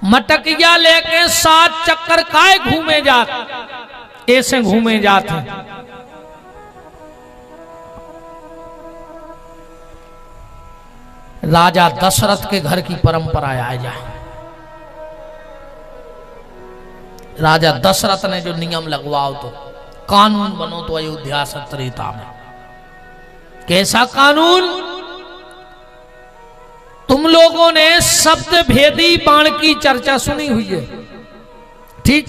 मटकिया लेके 7 चक्कर काय घूमे जात, ऐसे घूमे जाते। राजा दशरथ के घर की परंपरा आ जाए। राजा दशरथ ने जो नियम लगवाओ तो कानून बनो तो अयोध्या सत्रेता में। कैसा कानून? तुम लोगों ने शब्द भेदी बाण की चर्चा सुनी हुई है, ठीक?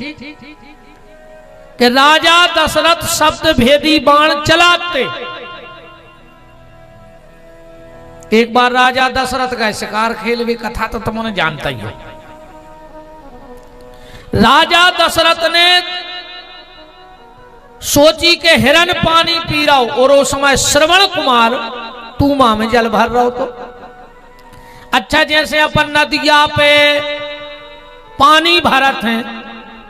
कि राजा दशरथ शब्द भेदी बाण चलाते। एक बार राजा दशरथ का शिकार खेल भी कथा तो तुमने जानता ही हो। राजा दशरथ ने सोची के हिरण पानी पी रहा हो और उस समय श्रवण कुमार तूमा में जल भर रहा हो। तो अच्छा, जैसे अपन नदिया पे पानी भरत हैं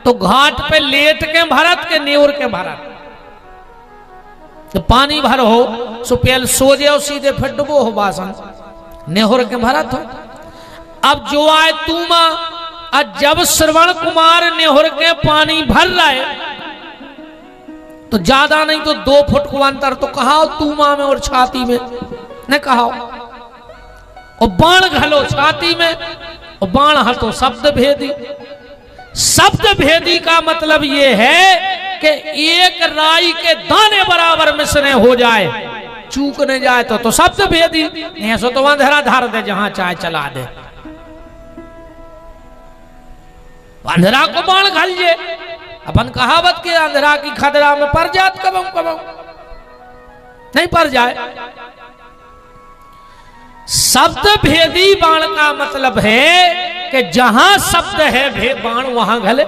तो घाट पे लेट के भरत के न्योर के भरत, तो पानी भर हो सो पहले सो जाओ सीधे फिर डुबो हो बासन, नेहोर के भरत हो। अब जो आए तूमा, और जब श्रवण कुमार नेहोर के पानी भर रहा है तो ज्यादा नहीं तो 2 फुट को अंतर तो कहा तूमा में और छाती में न कहा, और बाण घलो छाती में और बाण हटो शब्द भेदी। शब्द भेदी का मतलब ये है कि एक राई के दाने बराबर मिश्रण हो जाए, चूक न जाए तो शब्द भेदी। नहीं सो तो अंधेरा धार दे, जहां चाहे चला दे। अंधेरा को बाण घल जे, अपन कहावत के अंधेरा की खदरा में पर जात कबम कबम नहीं पर जाए। शब्द भेदी बाण का मतलब है कि जहां शब्द है बाण वहां घले।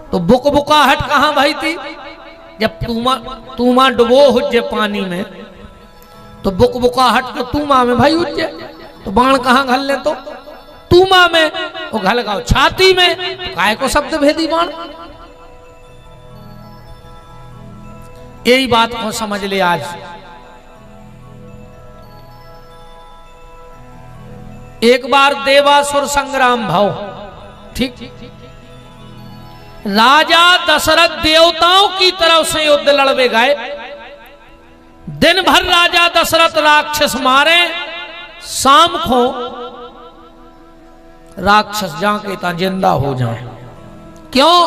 तो बुकबुकाहट कहां भाई थी? जब तूमा डुबो हुज्जे पानी में तो बुकबुकाहट तो तूमा में भाई हुज्जे, तो बाण कहां घल ले? तो तूमा में, वो घल गाओ छाती में, तो काय को शब्द भेदी बाण। यही बात को समझ ले। आज एक बार देवासुर संग्राम भाव, ठीक? राजा दशरथ देवताओं की तरफ से युद्ध लड़वे गए। दिन भर राजा दशरथ राक्षस मारे, शाम को राक्षस जाके ता जिंदा हो जाए। क्यों?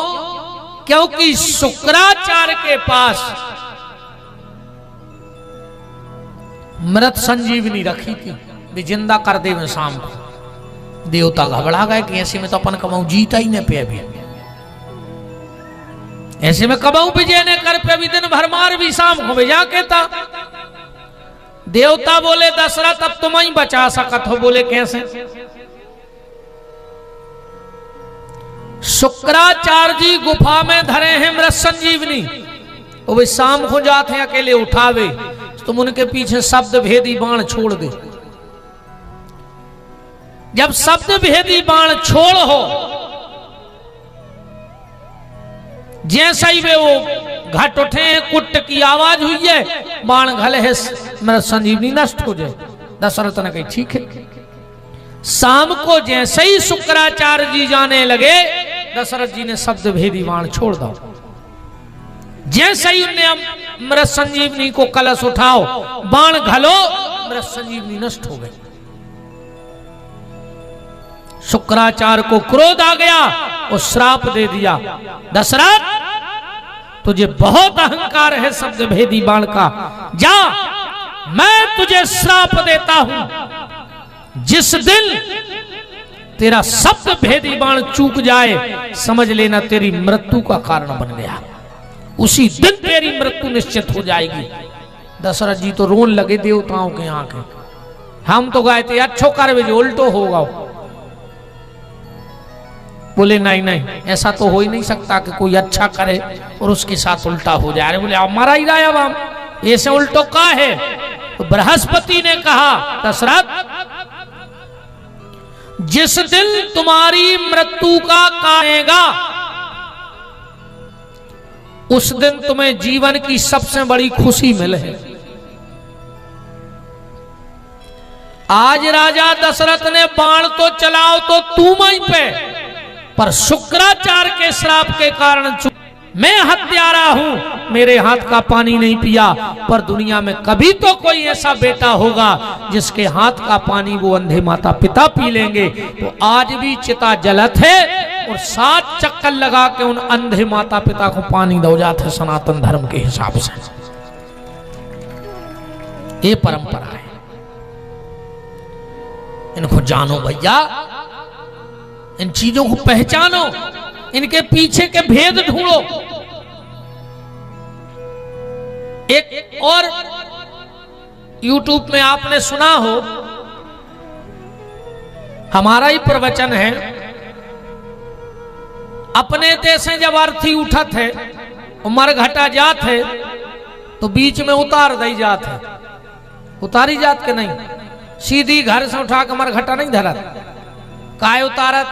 क्योंकि शुक्राचार्य के पास मृत संजीवनी रखी थी, भी जिंदा कर दे में शाम को। देवता घबरा गए कि ऐसे में तो अपन कमाऊ जीता ही नहीं पे, अभी ऐसे में कमाऊ विजय ने कर पे, अभी दिन भर मार भी शाम को भेजा के था। देवता बोले दशरथ अब तुम ही बचा सकत हो। बोले कैसे? शुक्राचार्य जी गुफा में धरे हैं मृत संजीवनी, वो वे शाम को जाते हैं अकेले उठावे, तुम उनके पीछे शब्द भेदी बाण छोड़ दे। जब शब्द भेदी बाण छोड़ हो, जैसा ही वे वो घट उठे, कुट की आवाज हुई है, बाण घले है, मेरा संजीवनी नष्ट हो जाए। दशरथ ने कही ठीक है। शाम को जैसे ही शुक्राचार्य जी जाने लगे, दशरथ जी ने शब्द भेदी बाण छोड़ दो। जैसे ही उन्हें मृत संजीवनी को कलश उठाओ, बाण घलो, मृत संजीवनी नष्ट हो गई। शुक्राचार्य को क्रोध आ गया और श्राप दे दिया, दशरथ तुझे बहुत अहंकार है शब्द भेदी बाण का, जा मैं तुझे श्राप देता हूं, जिस दिन तेरा शब्द भेदी बाण चूक जाए समझ लेना तेरी मृत्यु का कारण बन गया, उसी दिन तेरी मृत्यु निश्चित हो जाएगी। दशरथ जी तो रोन लगे देवताओं के आंखें, हम तो गए थे अच्छो कर जो उल्टो होगा। बोले नहीं नहीं, ऐसा तो हो ही नहीं सकता कि कोई अच्छा करे और उसके साथ उल्टा हो जाए। अरे बोले हमारा ही राय, अब हम ऐसे उल्टो का है? तो बृहस्पति ने कहा दशरथ जिस दिन तुम्हारी मृत्यु का काटेगा उस दिन तुम्हें जीवन की सबसे बड़ी खुशी मिले। आज राजा दशरथ ने बाण तो चलाओ तो तुम पे, पर शुक्राचार्य के श्राप के कारण मैं हत्यारा हूं, मेरे हाथ का पानी नहीं पिया। पर दुनिया में कभी तो कोई ऐसा बेटा होगा जिसके हाथ का पानी वो अंधे माता पिता पी लेंगे। तो आज भी चिता जलत है और 7 चक्कर लगा के उन अंधे माता पिता को पानी दो जाते सनातन धर्म के हिसाब से। ये परंपरा है, इनको जानो भैया, इन चीजों को पहचानो, इनके पीछे के भेद ढूंढो। एक और YouTube में आपने सुना हो, हमारा ही प्रवचन है, अपने देश में जब अर्थी उठत है, मर घटा जात है, तो बीच में उतार दी जात है। उतारी जात के नहीं, सीधी घर से उठा के मर घटा नहीं धरत। काय उतारत?